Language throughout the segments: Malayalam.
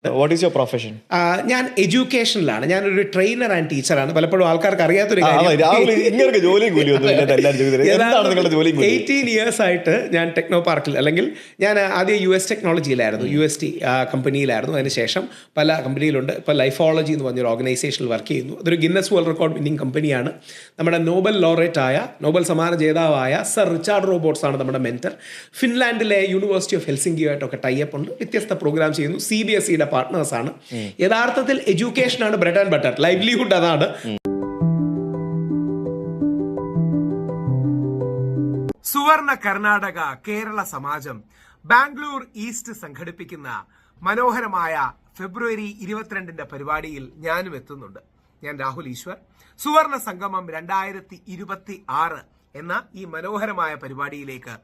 What is your profession? ഞാൻ എഡ്യൂക്കേഷനിലാണ്. ഞാനൊരു ട്രെയിനർ ആൻഡ് ടീച്ചറാണ്. പലപ്പോഴും ആൾക്കാർക്ക് അറിയാത്തൊരു കാര്യം, 18 years ആയിട്ട് ഞാൻ ടെക്നോ പാർക്കിൽ, അല്ലെങ്കിൽ ഞാൻ ആദ്യം US ടെക്നോളജിയിലായിരുന്നു, UST കമ്പനിയിലായിരുന്നു. അതിനുശേഷം പല കമ്പനിയിലുണ്ട്. ഇപ്പോൾ ലൈഫോളജി എന്ന് പറഞ്ഞൊരു ഓർഗനൈസേഷനിൽ വർക്ക് ചെയ്യുന്നു. അതൊരു ഗിന്നസ് വേൾഡ് റെക്കോർഡ് വിന്നിംഗ് കമ്പനിയാണ്. നമ്മുടെ നോബൽ ലോറേറ്റ് ആയ, നോബൽ സമ്മാന ജേതാവായ സർ റിച്ചാർഡ് റോബോട്ട്സ് ആണ് നമ്മുടെ മെന്റർ. ഫിൻലാൻഡിലെ യൂണിവേഴ്സിറ്റി ഓഫ് ഹെൽസിങ്കിയുമായിട്ടൊക്കെ ടൈപ്പ് ഉണ്ട്. വ്യത്യസ്ത പ്രോഗ്രാം ചെയ്യുന്നു. CBSEയുടെ പാർട്ട്നേഴ്സ് ആണ്. യഥാർത്ഥത്തിൽ എഡ്യൂക്കേഷനാണ് ബ്രെഡ് ആൻഡ് ബട്ടർ, ലൈവ്ലിഹുഡ് അതാണ്. സുവർണ കർണാടക കേരള സമാജം ബാംഗ്ലൂർ ഈസ്റ്റ് സംഘടിപ്പിക്കുന്ന മനോഹരമായ ഫെബ്രുവരി 22 പരിപാടിയിൽ ഞാനും എത്തുന്നുണ്ട്. ഞാൻ രാഹുൽ ഈശ്വർ. സുവർണ സംഗമം 2026 എന്ന ഈ മനോഹരമായ പരിപാടിയിലേക്ക്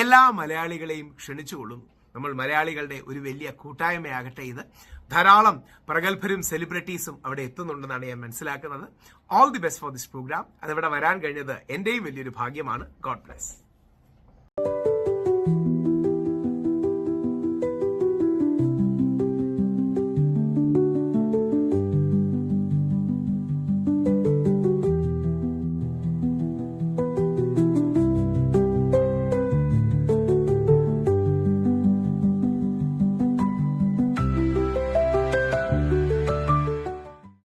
എല്ലാ മലയാളികളെയും ക്ഷണിച്ചുകൊള്ളുന്നു. നമ്മൾ മലയാളികളുടെ ഒരു വലിയ കൂട്ടായ്മയാകട്ടെ ഇത്. ധാരാളം പ്രഗത്ഭരും സെലിബ്രിറ്റീസും അവിടെ എത്തുന്നുണ്ടെന്നാണ് ഞാൻ മനസ്സിലാക്കുന്നത്. All the best for this program. അതിവിടെ വരാൻ കഴിഞ്ഞത് എന്റെയും വലിയൊരു ഭാഗ്യമാണ്. God bless.